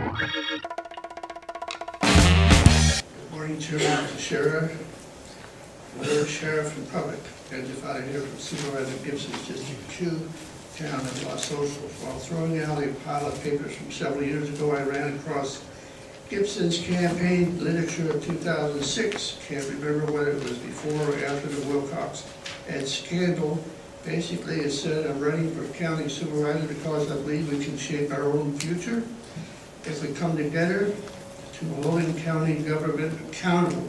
Good morning, Chairman, Mr. Sheriff, Board Sheriff, and public. Judge out here from Supervisor Gibson's District 2, town of Los Osos. While throwing out a pile of papers from several years ago, I ran across Gibson's campaign literature of 2006. Can't remember whether it was before or after the Wilcox Ed scandal. Basically, it said, I'm running for county supervisor because I believe we can shape our own future if we come together to holding county government accountable.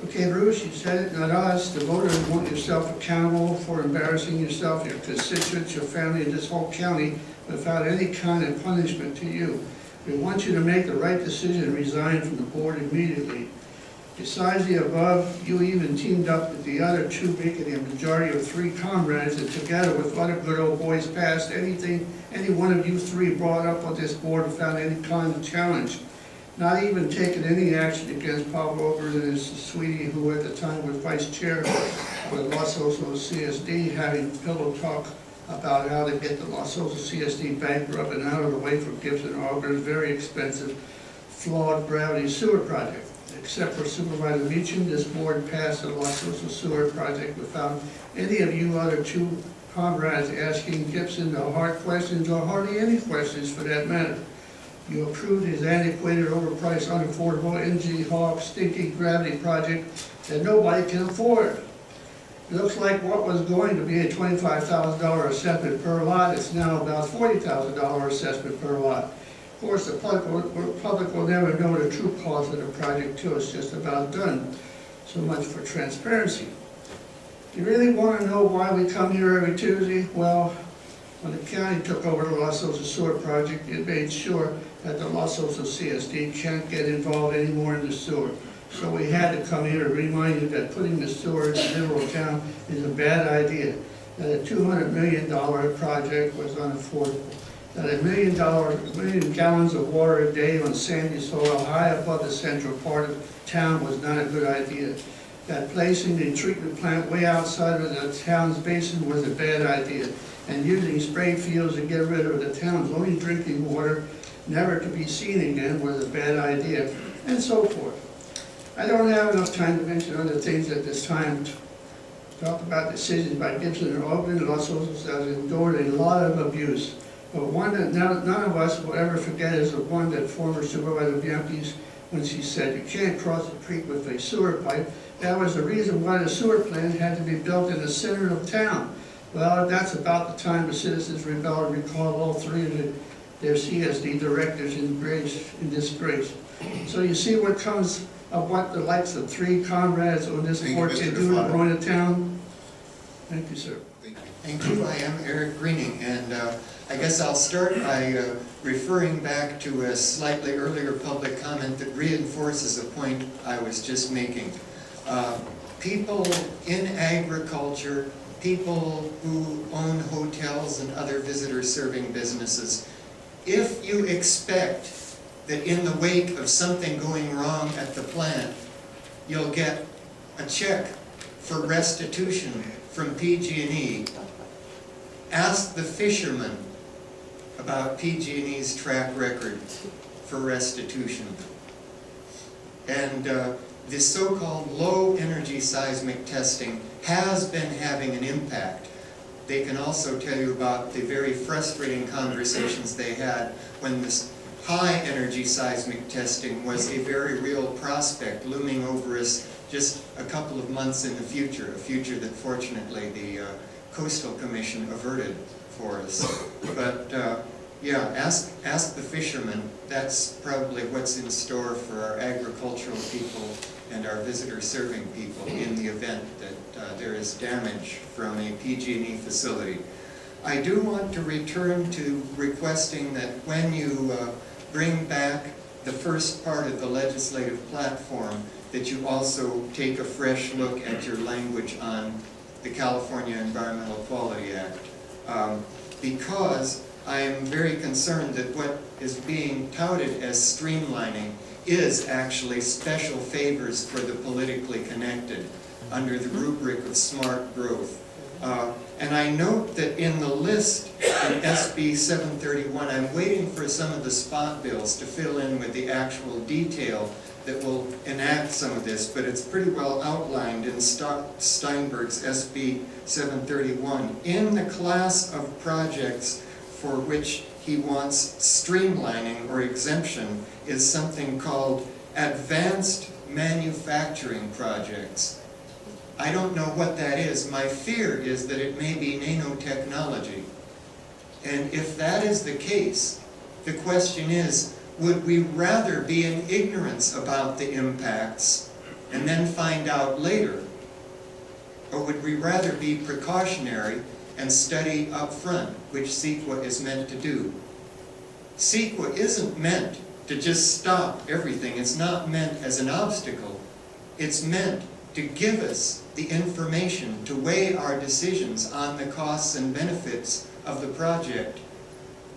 Okay, Bruce, you said it, not us. The voters want yourself accountable for embarrassing yourself, your constituents, your family, and this whole county without any kind of punishment to you. We want you to make the right decision and resign from the board immediately. Besides the above, you even teamed up with the other two, making a majority of 3 comrades, and together with other good old boys passed anything any one of you 3 brought up on this board without any kind of challenge. Not even taking any action against Paul Rover and his sweetie, who at the time was vice chair for the Los Osos CSD, having pillow talk about how to get the Los Osos CSD bankrupt and out of the way for Gibson Auburn's very expensive, flawed gravity sewer project. Except for Supervisor Meacham, this board passed the Los Osos sewer project without any of you other 2 comrades asking Gibson the hard questions, or hardly any questions for that matter. You approved his antiquated, overpriced, unaffordable, NG Hawk, stinky gravity project that nobody can afford. It looks like what was going to be a $25,000 assessment per lot is now about $40,000 assessment per lot. Of course, the public will never know the true cost of the project till it's just about done. So much for transparency. You really want to know why we come here every Tuesday? Well, when the county took over the Los Osos sewer project, it made sure that the Los Osos CSD can't get involved anymore in the sewer. So we had to come here to remind you that putting the sewer in the middle of town is a bad idea, that a $200 million project was unaffordable, that a million gallons of water a day on sandy soil high above the central part of town was not a good idea, that placing the treatment plant way outside of the town's basin was a bad idea, and using spray fields to get rid of the town's only drinking water, never to be seen again, was a bad idea, and so forth. I don't have enough time to mention other things at this time. Talk about decisions by Gibson and Auburn. Los Osos has endured a lot of abuse, but one that none of us will ever forget is the one that former Supervisor Bianchi's, when she said, you can't cross the creek with a sewer pipe. That was the reason why the sewer plant had to be built in the center of town. Well, that's about the time the citizens rebelled and recalled all 3 of their CSD directors in disgrace. So you see what comes of what the likes of 3 comrades on this board can do to ruin a town? Thank you, sir. Thank you. I am Eric Greening, and I guess I'll start by referring back to a slightly earlier public comment that reinforces a point I was just making. People in agriculture, people who own hotels and other visitor-serving businesses, if you expect that in the wake of something going wrong at the plant, you'll get a check for restitution from PG&E, ask the fishermen about PG&E's track record for restitution. And the so-called low-energy seismic testing has been having an impact. They can also tell you about the very frustrating conversations they had when this high-energy seismic testing was a very real prospect looming over us just a couple of months in the future, a future that fortunately the Coastal Commission averted for us. But yeah, ask the fishermen. That's probably what's in store for our agricultural people and our visitor-serving people in the event that there is damage from a PG&E facility. I do want to return to requesting that when you bring back the first part of the legislative platform, that you also take a fresh look at your language on the California Environmental Quality Act. Because I am very concerned that what is being touted as streamlining is actually special favors for the politically connected under the rubric of smart growth. And I note that in the list in SB 731, I'm waiting for some of the spot bills to fill in with the actual detail that will enact some of this, but it's pretty well outlined in Steinberg's SB 731 in the class of projects for which he wants streamlining or exemption is something called advanced manufacturing projects. I don't know what that is. My fear is that it may be nanotechnology. And if that is the case, the question is, would we rather be in ignorance about the impacts and then find out later? Or would we rather be precautionary and study up front, which CEQA is meant to do? CEQA isn't meant to just stop everything. It's not meant as an obstacle. It's meant to give us the information to weigh our decisions on the costs and benefits of the project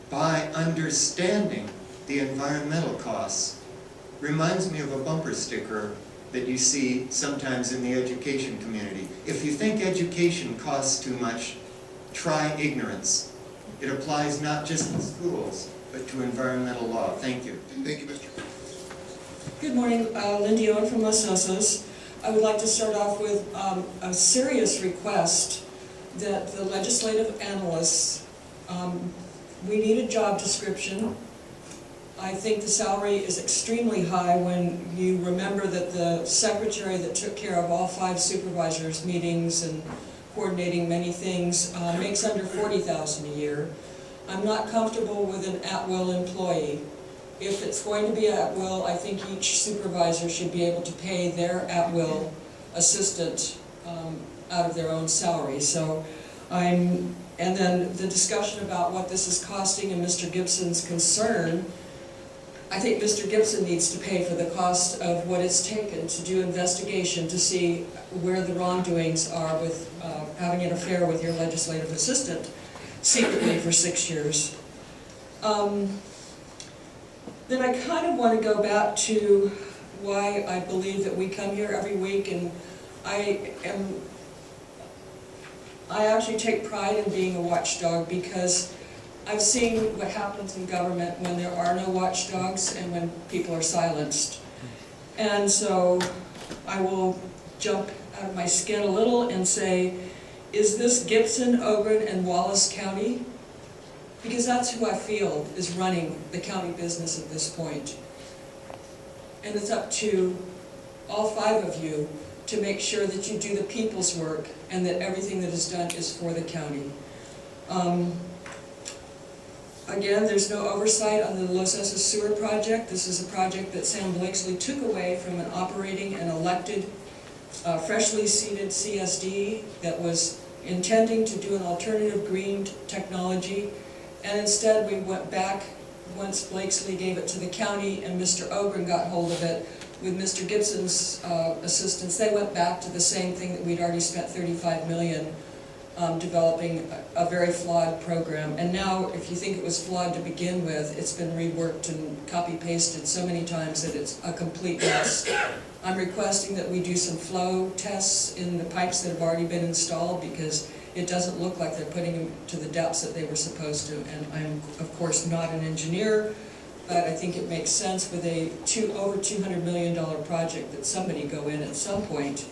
by understanding the environmental costs. Reminds me of a bumper sticker that you see sometimes in the education community. If you think education costs too much, try ignorance. It applies not just in schools, but to environmental law. Thank you. Thank you, Mr. Good morning, Lindy Owen from Los Osos. I would like to start off with a serious request that the legislative analysts, we need a job description. I think the salary is extremely high when you remember that the secretary that took care of all 5 supervisors' meetings and coordinating many things makes under $40,000 a year. I'm not comfortable with an at-will employee. If it's going to be at-will, I think each supervisor should be able to pay their at-will assistant out of their own salary. So and then the discussion about what this is costing and Mr. Gibson's concern, I think Mr. Gibson needs to pay for the cost of what it's taken to do investigation to see where the wrongdoings are with having an affair with your legislative assistant secretly for 6 years. Then I kind of want to go back to why I believe that we come here every week, and I actually take pride in being a watchdog because I've seen what happens in government when there are no watchdogs and when people are silenced. And so I will jump out of my skin a little and say, is this Gibson, Ogren, and Wallace County? Because that's who I feel is running the county business at this point. And it's up to all 5 of you to make sure that you do the people's work and that everything that is done is for the county. Again, there's no oversight on the Los Osos sewer project. This is a project that Sam Blakesley took away from an operating and elected, freshly seated CSD that was intending to do an alternative green technology. And instead we went back, once Blakesley gave it to the county and Mr. Ogren got hold of it, with Mr. Gibson's assistance, they went back to the same thing that we'd already spent $35 million developing a very flawed program. And now, if you think it was flawed to begin with, it's been reworked and copy-pasted so many times that it's a complete mess. I'm requesting that we do some flow tests in the pipes that have already been installed because it doesn't look like they're putting them to the depths that they were supposed to. And I'm, of course, not an engineer, but I think it makes sense with a over $200 million project that somebody go in at some point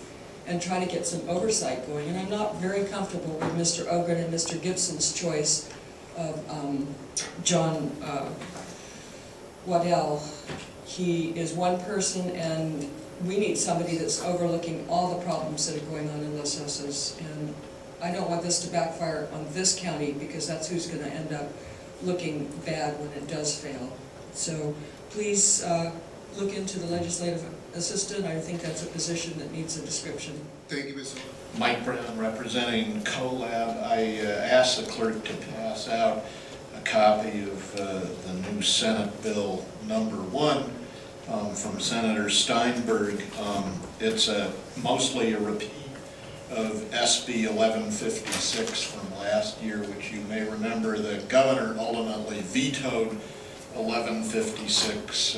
and try to get some oversight going. And I'm not very comfortable with Mr. Ogren and Mr. Gibson's choice of John Waddell. He is one person, and we need somebody that's overlooking all the problems that are going on in Los Osos. And I don't want this to backfire on this county because that's who's going to end up looking bad when it does fail. So please look into the legislative assistant. I think that's a position that needs a description. Thank you, Mr. Mike Brown, representing CoLab. I asked the clerk to pass out a copy of the new Senate Bill number 1 from Senator Steinberg. It's mostly a repeat of SB 1156 from last year, which you may remember the governor ultimately vetoed 1156.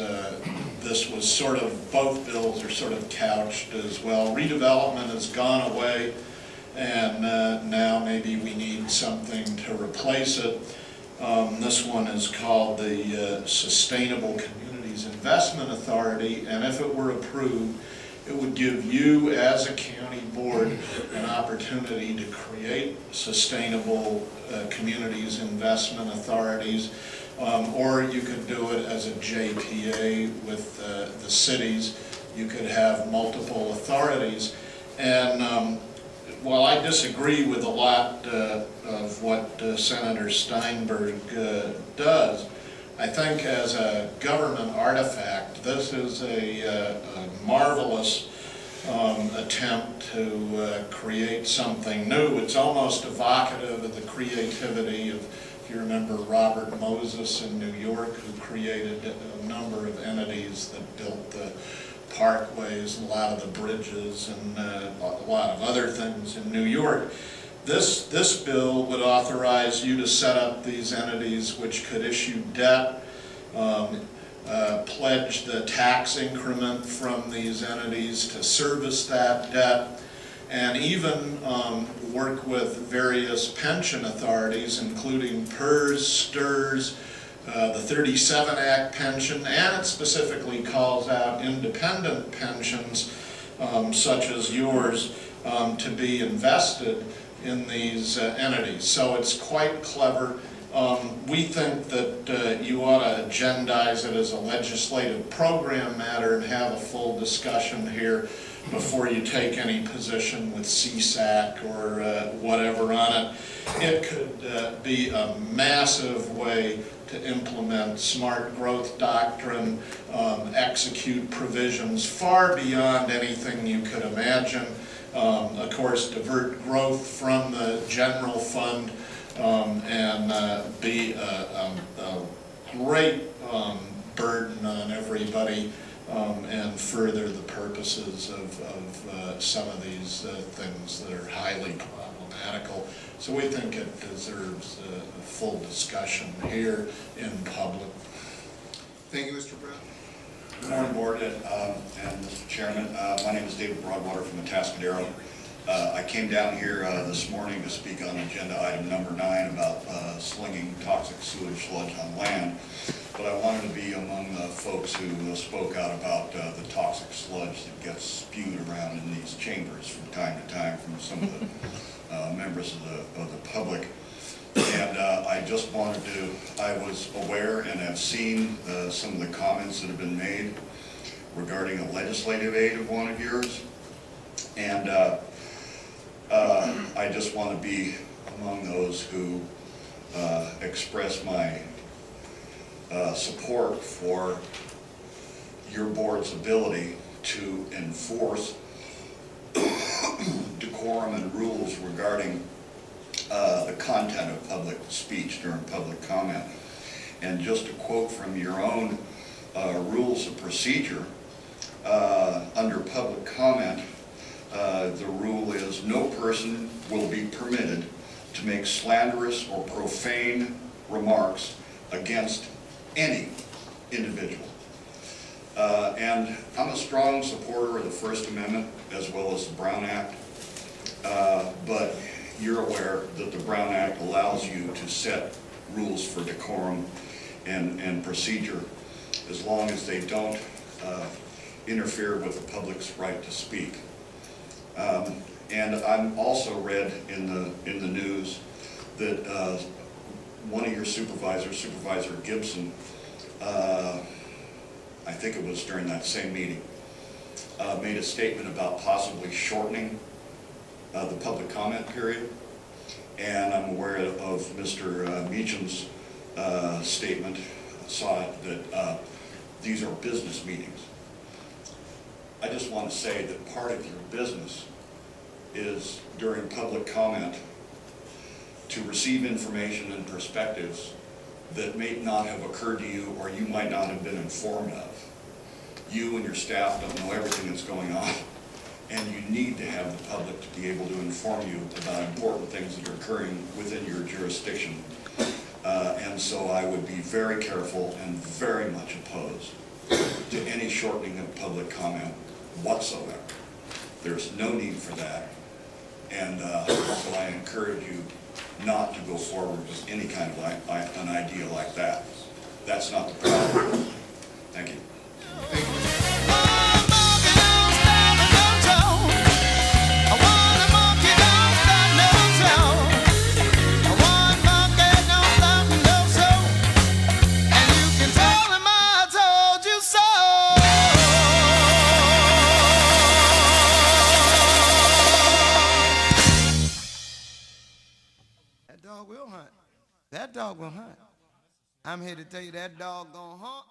This was sort of, both bills are sort of couched as well. Redevelopment has gone away, and now maybe we need something to replace it. This one is called the Sustainable Communities Investment Authority, and if it were approved, it would give you as a county board an opportunity to create sustainable communities investment authorities, or you could do it as a JPA with the cities. You could have multiple authorities. And while I disagree with a lot of what Senator Steinberg does, I think as a government artifact, this is a marvelous attempt to create something new. It's almost evocative of the creativity of, if you remember, Robert Moses in New York, who created a number of entities that built the parkways, a lot of the bridges, and a lot of other things in New York. This bill would authorize you to set up these entities which could issue debt, pledge the tax increment from these entities to service that debt, and even work with various pension authorities, including PERS, STRS, the 37 Act pension, and it specifically calls out independent pensions such as yours to be invested in these entities. So it's quite clever. We think that you ought to agendize it as a legislative program matter and have a full discussion here before you take any position with CSAC or whatever on it. It could be a massive way to implement smart growth doctrine, execute provisions far beyond anything you could imagine. Of course, divert growth from the general fund and be a great burden on everybody and further the purposes of some of these things that are highly problematical. So we think it deserves a full discussion here in public. Thank you, Mr. Brown. Good morning, Board and Mr. Chairman. My name is David Broadwater from Atascadero. I came down here this morning to speak on agenda item number 9 about slinging toxic sewage sludge on land. But I wanted to be among the folks who spoke out about the toxic sludge that gets spewed around in these chambers from time to time from some of the members of the public. And I just wanted to, I was aware and have seen some of the comments that have been made regarding a legislative aid of one of yours. And I just want to be among those who express my support for your board's ability to enforce decorum and rules regarding the content of public speech during public comment. And just to quote from your own rules of procedure, under public comment, the rule is no person will be permitted to make slanderous or profane remarks against any individual. And I'm a strong supporter of the First Amendment as well as the Brown Act, but you're aware that the Brown Act allows you to set rules for decorum and procedure as long as they don't interfere with the public's right to speak. And I'm also read in the news that one of your supervisors, Supervisor Gibson, I think it was during that same meeting, made a statement about possibly shortening the public comment period. And I'm aware of Mr. Meacham's statement, saw it, that these are business meetings. I just want to say that part of your business is during public comment to receive information and perspectives that may not have occurred to you or you might not have been informed of. You and your staff don't know everything that's going on, and you need to have the public to be able to inform you about important things that are occurring within your jurisdiction. And so I would be very careful and very much opposed to any shortening of public comment whatsoever. There's no need for that. And so I encourage you not to go forward with any kind of an idea like that. That's not the problem. Thank you. That dog will hunt. That dog will hunt. I'm here to tell you that dog gonna hunt.